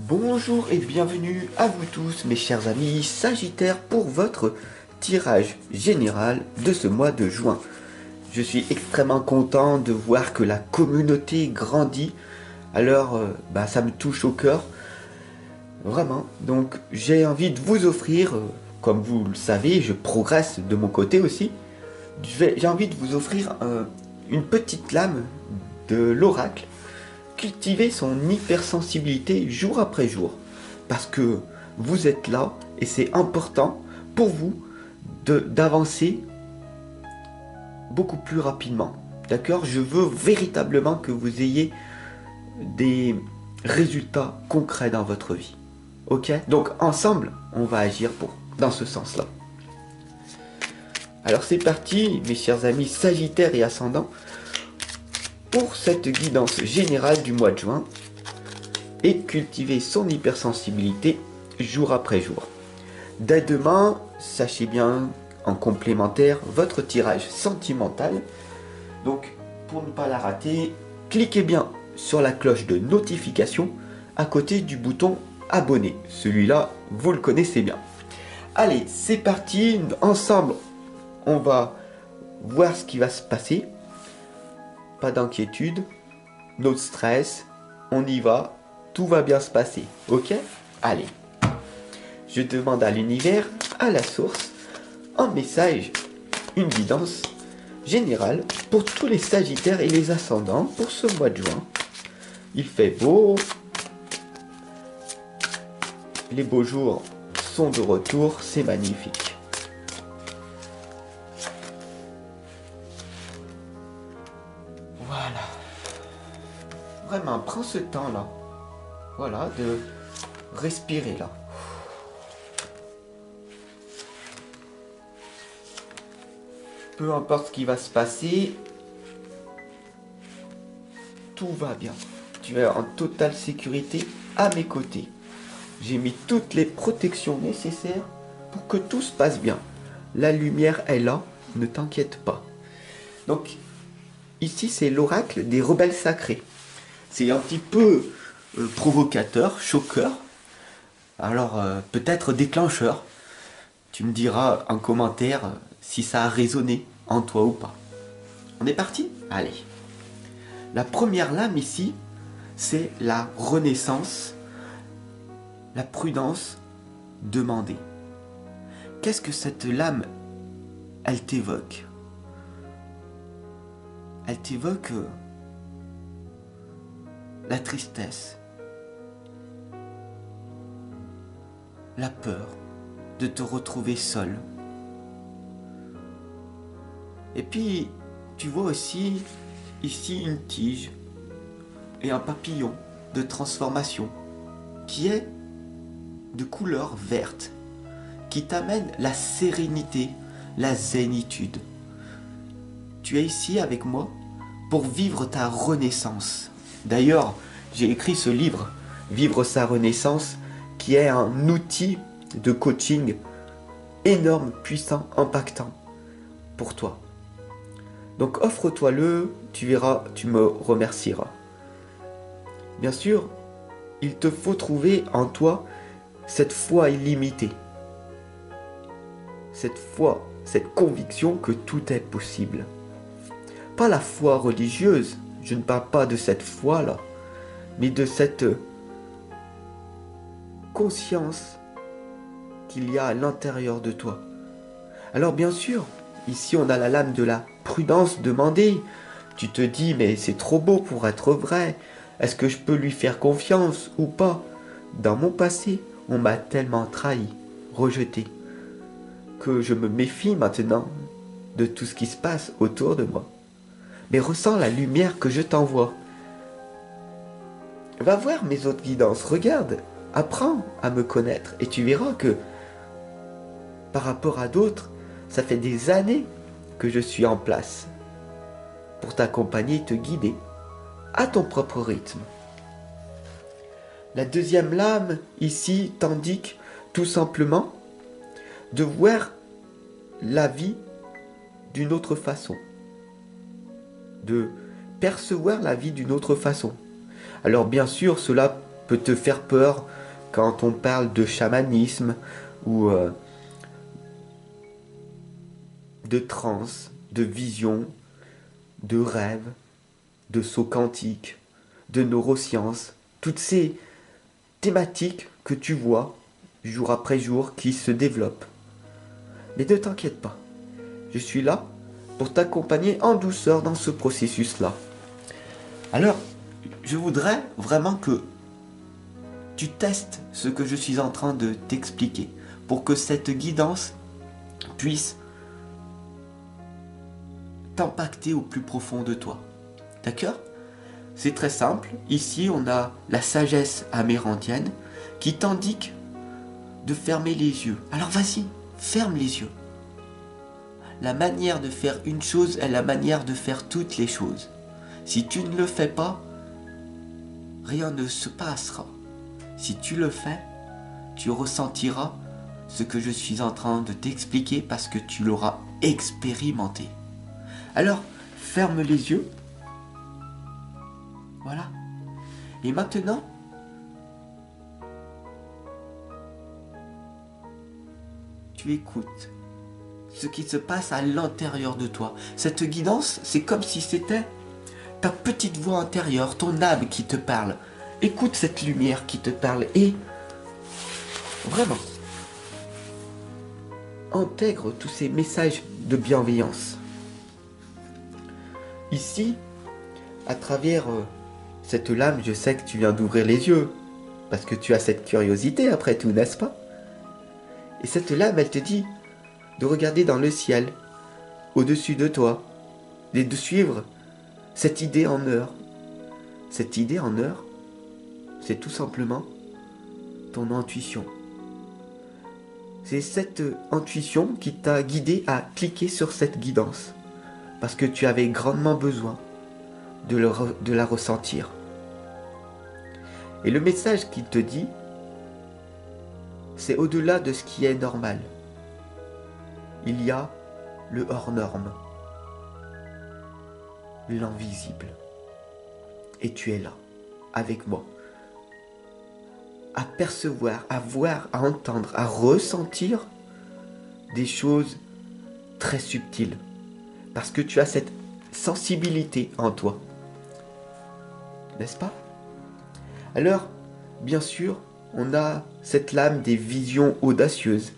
Bonjour et bienvenue à vous tous mes chers amis Sagittaires pour votre tirage général de ce mois de juin. Je suis extrêmement content de voir que la communauté grandit, alors ça me touche au cœur, vraiment. Donc j'ai envie de vous offrir, comme vous le savez, je progresse de mon côté aussi, j'ai envie de vous offrir une petite lame de l'oracle. Cultiver son hypersensibilité jour après jour. Parce que vous êtes là et c'est important pour vous d'avancer beaucoup plus rapidement. D'accord? Je veux véritablement que vous ayez des résultats concrets dans votre vie. Ok? Donc ensemble, on va agir dans ce sens-là. Alors c'est parti, mes chers amis Sagittaires et Ascendants, pour cette guidance générale du mois de juin et cultiver son hypersensibilité jour après jour. Dès demain, sachez bien en complémentaire votre tirage sentimental. Donc pour ne pas la rater, cliquez bien sur la cloche de notification à côté du bouton abonner. Celui-là, vous le connaissez bien. Allez, c'est parti, ensemble, on va voir ce qui va se passer. Pas d'inquiétude, no stress, on y va, tout va bien se passer, ok? Allez, je demande à l'univers, à la source, un message, une guidance générale pour tous les Sagittaires et les Ascendants pour ce mois de juin. Il fait beau, les beaux jours sont de retour, c'est magnifique. Voilà. Vraiment, prends ce temps-là. Voilà, de respirer là. Peu importe ce qui va se passer, tout va bien. Tu es en totale sécurité à mes côtés. J'ai mis toutes les protections nécessaires pour que tout se passe bien. La lumière est là, ne t'inquiète pas. Donc, ici, c'est l'oracle des rebelles sacrés. C'est un petit peu provocateur, choqueur. Alors, peut-être déclencheur. Tu me diras en commentaire si ça a résonné en toi ou pas. On est parti? Allez. La première lame ici, c'est la renaissance, la prudence demandée. Qu'est-ce que cette lame, elle t'évoque? Elle t'évoque la tristesse, la peur de te retrouver seul. Et puis, tu vois aussi ici une tige et un papillon de transformation qui est de couleur verte, qui t'amène la sérénité, la zénitude. Tu es ici avec moi pour vivre ta renaissance. D'ailleurs, j'ai écrit ce livre, Vivre sa renaissance, qui est un outil de coaching énorme, puissant, impactant pour toi. Donc offre-toi-le, tu verras, tu me remercieras. Bien sûr, il te faut trouver en toi cette foi illimitée. Cette foi, cette conviction que tout est possible. Pas la foi religieuse, je ne parle pas de cette foi-là, mais de cette conscience qu'il y a à l'intérieur de toi. Alors bien sûr, ici on a la lame de la prudence demandée. Tu te dis, mais c'est trop beau pour être vrai. Est-ce que je peux lui faire confiance ou pas? Dans mon passé, on m'a tellement trahi, rejeté, que je me méfie maintenant de tout ce qui se passe autour de moi. Mais ressens la lumière que je t'envoie. Va voir mes autres guidances, regarde, apprends à me connaître et tu verras que par rapport à d'autres, ça fait des années que je suis en place pour t'accompagner et te guider à ton propre rythme. La deuxième lame ici t'indique tout simplement de voir la vie d'une autre façon, de percevoir la vie d'une autre façon. Alors bien sûr, cela peut te faire peur quand on parle de chamanisme ou de transe, de vision, de rêve, de saut quantique, de neurosciences, toutes ces thématiques que tu vois jour après jour qui se développent. Mais ne t'inquiète pas, je suis là pour t'accompagner en douceur dans ce processus-là. Alors, je voudrais vraiment que tu testes ce que je suis en train de t'expliquer pour que cette guidance puisse t'impacter au plus profond de toi. D'accord ? C'est très simple. Ici, on a la sagesse amérindienne qui t'indique de fermer les yeux. Alors vas-y, ferme les yeux. La manière de faire une chose est la manière de faire toutes les choses. Si tu ne le fais pas, rien ne se passera. Si tu le fais, tu ressentiras ce que je suis en train de t'expliquer parce que tu l'auras expérimenté. Alors, ferme les yeux. Voilà. Et maintenant, tu écoutes ce qui se passe à l'intérieur de toi. Cette guidance, c'est comme si c'était ta petite voix intérieure, ton âme qui te parle. Écoute cette lumière qui te parle et vraiment intègre tous ces messages de bienveillance. Ici, à travers cette lame, je sais que tu viens d'ouvrir les yeux parce que tu as cette curiosité après tout, n'est-ce pas? Et cette lame, elle te dit de regarder dans le ciel, au-dessus de toi, et de suivre cette idée en heure. Cette idée en heure, c'est tout simplement ton intuition. C'est cette intuition qui t'a guidé à cliquer sur cette guidance, parce que tu avais grandement besoin de la ressentir. Et le message qu'il te dit, c'est au-delà de ce qui est normal. Il y a le hors-norme, l'invisible. Et tu es là, avec moi, à percevoir, à voir, à entendre, à ressentir des choses très subtiles. Parce que tu as cette sensibilité en toi. N'est-ce pas? Alors, bien sûr, on a cette lame des visions audacieuses.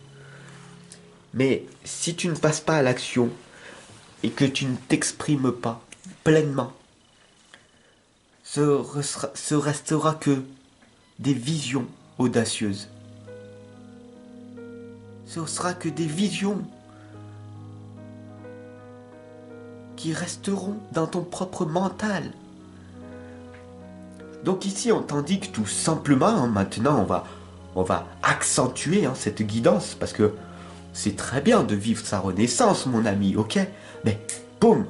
Mais si tu ne passes pas à l'action et que tu ne t'exprimes pas pleinement, ce restera que des visions audacieuses. Ce sera que des visions qui resteront dans ton propre mental. Donc ici, on t'indique tout simplement, maintenant on va accentuer cette guidance, parce que c'est très bien de vivre sa renaissance, mon ami, ok? Mais boum,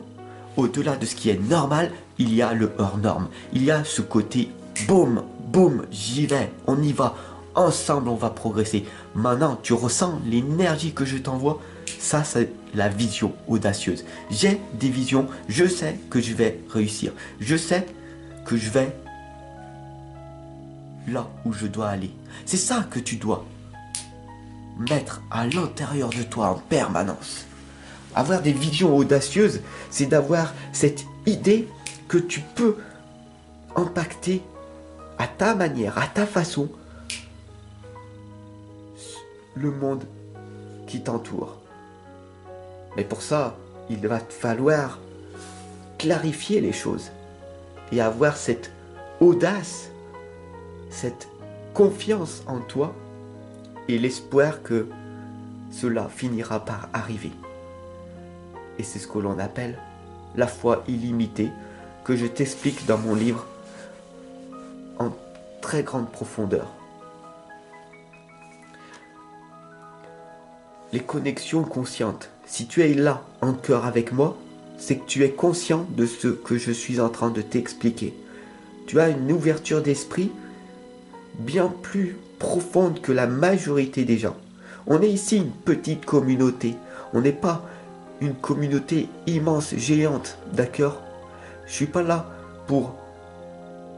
au-delà de ce qui est normal, il y a le hors-norme. Il y a ce côté boum, boum, j'y vais, on y va. Ensemble, on va progresser. Maintenant, tu ressens l'énergie que je t'envoie. Ça, c'est la vision audacieuse. J'ai des visions, je sais que je vais réussir. Je sais que je vais là où je dois aller. C'est ça que tu dois mettre à l'intérieur de toi en permanence. Avoir des visions audacieuses, c'est d'avoir cette idée que tu peux impacter à ta manière, à ta façon, le monde qui t'entoure. Mais pour ça, il va te falloir clarifier les choses et avoir cette audace, cette confiance en toi et l'espoir que cela finira par arriver. Et c'est ce que l'on appelle la foi illimitée, que je t'explique dans mon livre en très grande profondeur. Les connexions conscientes. Si tu es là en cœur avec moi, c'est que tu es conscient de ce que je suis en train de t'expliquer. Tu as une ouverture d'esprit bien plus profonde que la majorité des gens. On est ici une petite communauté. On n'est pas une communauté immense, géante, d'accord? Je ne suis pas là pour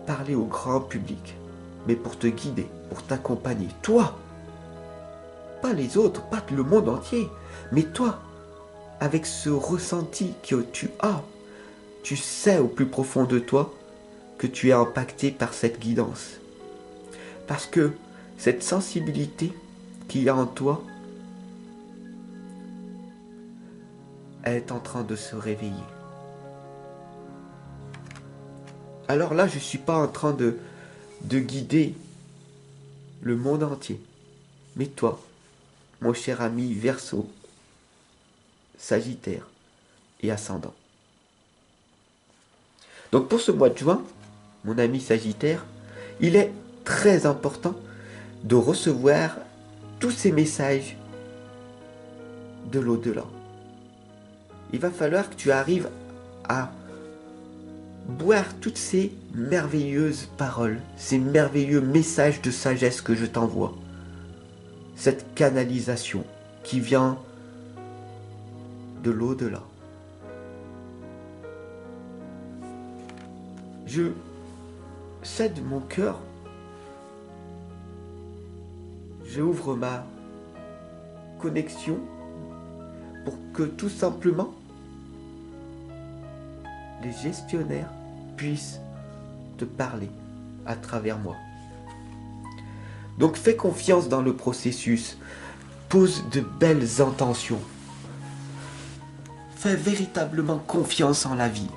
parler au grand public. mais pour te guider, pour t'accompagner. Toi, pas les autres, pas le monde entier, mais toi, avec ce ressenti que tu as, tu sais au plus profond de toi que tu es impacté par cette guidance. Parce que cette sensibilité qu'il y a en toi, elle est en train de se réveiller. Alors là, je ne suis pas en train de guider le monde entier. Mais toi, mon cher ami Verseau, Sagittaire et Ascendant. Donc pour ce mois de juin, mon ami Sagittaire, il est très important de recevoir tous ces messages de l'au-delà. Il va falloir que tu arrives à boire toutes ces merveilleuses paroles, ces merveilleux messages de sagesse que je t'envoie. Cette canalisation qui vient de l'au-delà. Je cède mon cœur, j'ouvre ma connexion pour que tout simplement les gestionnaires puissent te parler à travers moi. Donc fais confiance dans le processus, pose de belles intentions, fais véritablement confiance en la vie.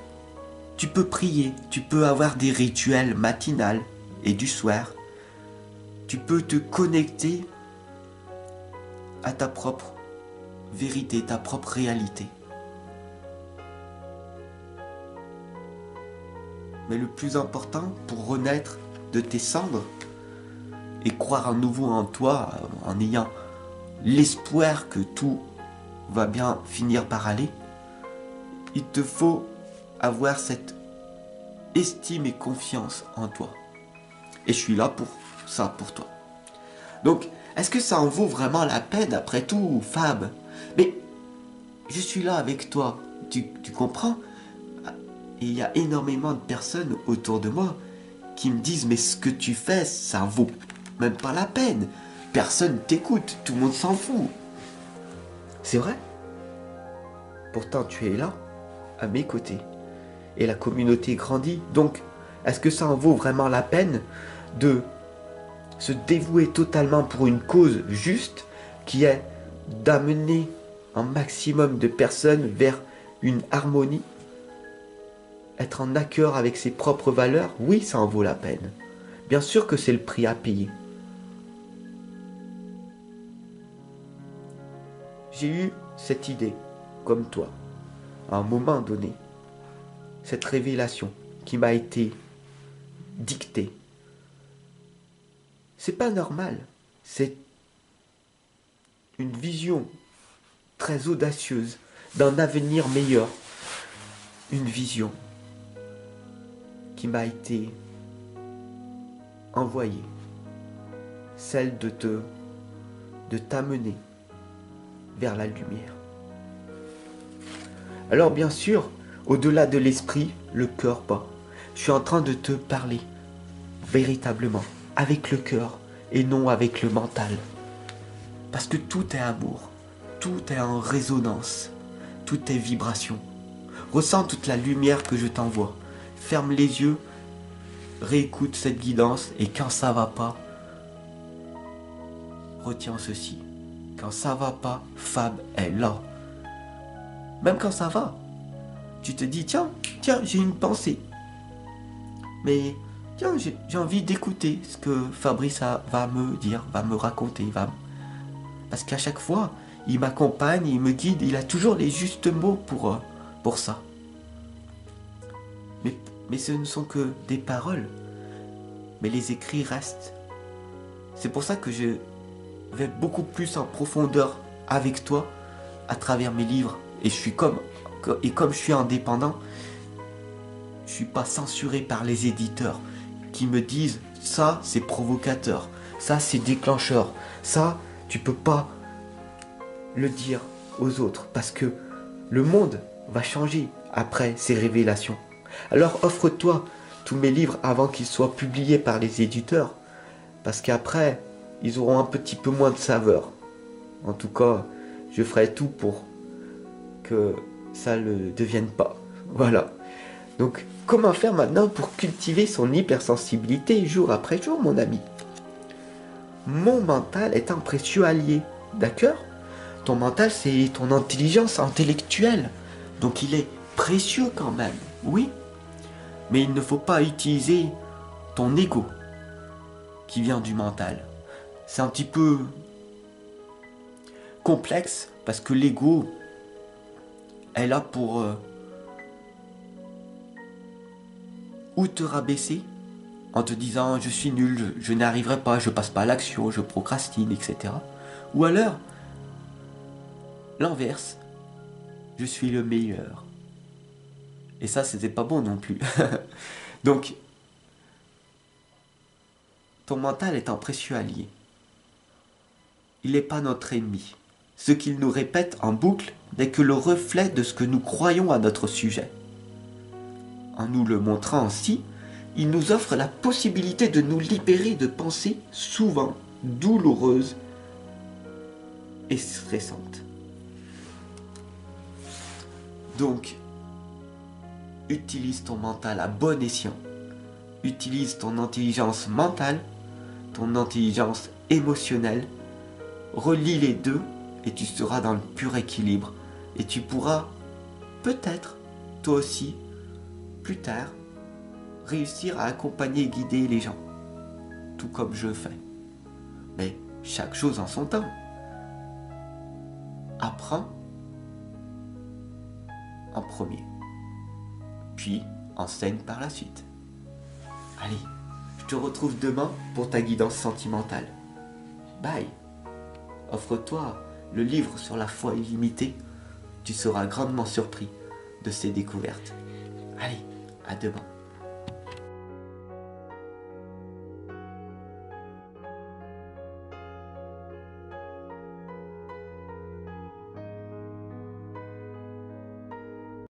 Tu peux prier, tu peux avoir des rituels matinales et du soir. Tu peux te connecter à ta propre vérité, ta propre réalité. Mais le plus important pour renaître de tes cendres et croire à nouveau en toi, en ayant l'espoir que tout va bien finir par aller, il te faut avoir cette estime et confiance en toi. Et je suis là pour ça, pour toi. Donc, est-ce que ça en vaut vraiment la peine après tout, Fab? Mais je suis là avec toi, tu comprends? Et il y a énormément de personnes autour de moi qui me disent, mais ce que tu fais, ça vaut même pas la peine. Personne t'écoute, tout le monde s'en fout. C'est vrai. Pourtant, tu es là, à mes côtés. Et la communauté grandit. Donc, est-ce que ça en vaut vraiment la peine de se dévouer totalement pour une cause juste qui est d'amener un maximum de personnes vers une harmonie, être en accord avec ses propres valeurs? Oui, ça en vaut la peine. Bien sûr que c'est le prix à payer. J'ai eu cette idée, comme toi, à un moment donné, cette révélation qui m'a été dictée. C'est pas normal, c'est une vision très audacieuse d'un avenir meilleur, une vision qui m'a été envoyée, celle de t'amener vers la lumière. Alors bien sûr, au-delà de l'esprit, le cœur bat. Je suis en train de te parler véritablement avec le cœur et non avec le mental. Parce que tout est amour, tout est en résonance, tout est vibration. Ressens toute la lumière que je t'envoie. Ferme les yeux, réécoute cette guidance et quand ça va pas, retiens ceci. Quand ça va pas, Fab est là. Même quand ça va, tu te dis, tiens, j'ai une pensée. Mais tiens, j'ai envie d'écouter ce que Fabrice va me dire, va me raconter. Parce qu'à chaque fois, il m'accompagne, il me guide, il a toujours les justes mots pour ça. Mais ce ne sont que des paroles. Mais les écrits restent. C'est pour ça que je vais beaucoup plus en profondeur avec toi à travers mes livres. Et comme je suis indépendant, je ne suis pas censuré par les éditeurs qui me disent ça c'est provocateur, ça c'est déclencheur, ça tu peux pas le dire aux autres parce que le monde va changer après ces révélations. Alors offre-toi tous mes livres avant qu'ils soient publiés par les éditeurs parce qu'après, ils auront un petit peu moins de saveur. En tout cas, je ferai tout pour que ça ne le devienne pas. Voilà. Donc, comment faire maintenant pour cultiver son hypersensibilité jour après jour, mon ami? Mon mental est un précieux allié, d'accord? Ton mental, c'est ton intelligence intellectuelle. Donc, il est précieux quand même, oui. Mais il ne faut pas utiliser ton ego qui vient du mental. C'est un petit peu complexe parce que l'ego est là pour ou te rabaisser en te disant je suis nul, je n'y arriverai pas, je passe pas à l'action, je procrastine, etc. Ou alors l'inverse, je suis le meilleur. Et ça, c'était pas bon non plus. Donc, ton mental est un précieux allié. Il n'est pas notre ennemi. Ce qu'il nous répète en boucle n'est que le reflet de ce que nous croyons à notre sujet. En nous le montrant ainsi, il nous offre la possibilité de nous libérer de pensées souvent douloureuses et stressantes. Donc, utilise ton mental à bon escient. Utilise ton intelligence mentale, ton intelligence émotionnelle. Relie les deux et tu seras dans le pur équilibre. Et tu pourras peut-être, toi aussi, plus tard, réussir à accompagner et guider les gens. Tout comme je fais. Mais chaque chose en son temps. Apprends en premier. Puis enseigne par la suite. Allez, je te retrouve demain pour ta guidance sentimentale. Bye. Offre-toi le livre sur la foi illimitée. Tu seras grandement surpris de ces découvertes. Allez, à demain.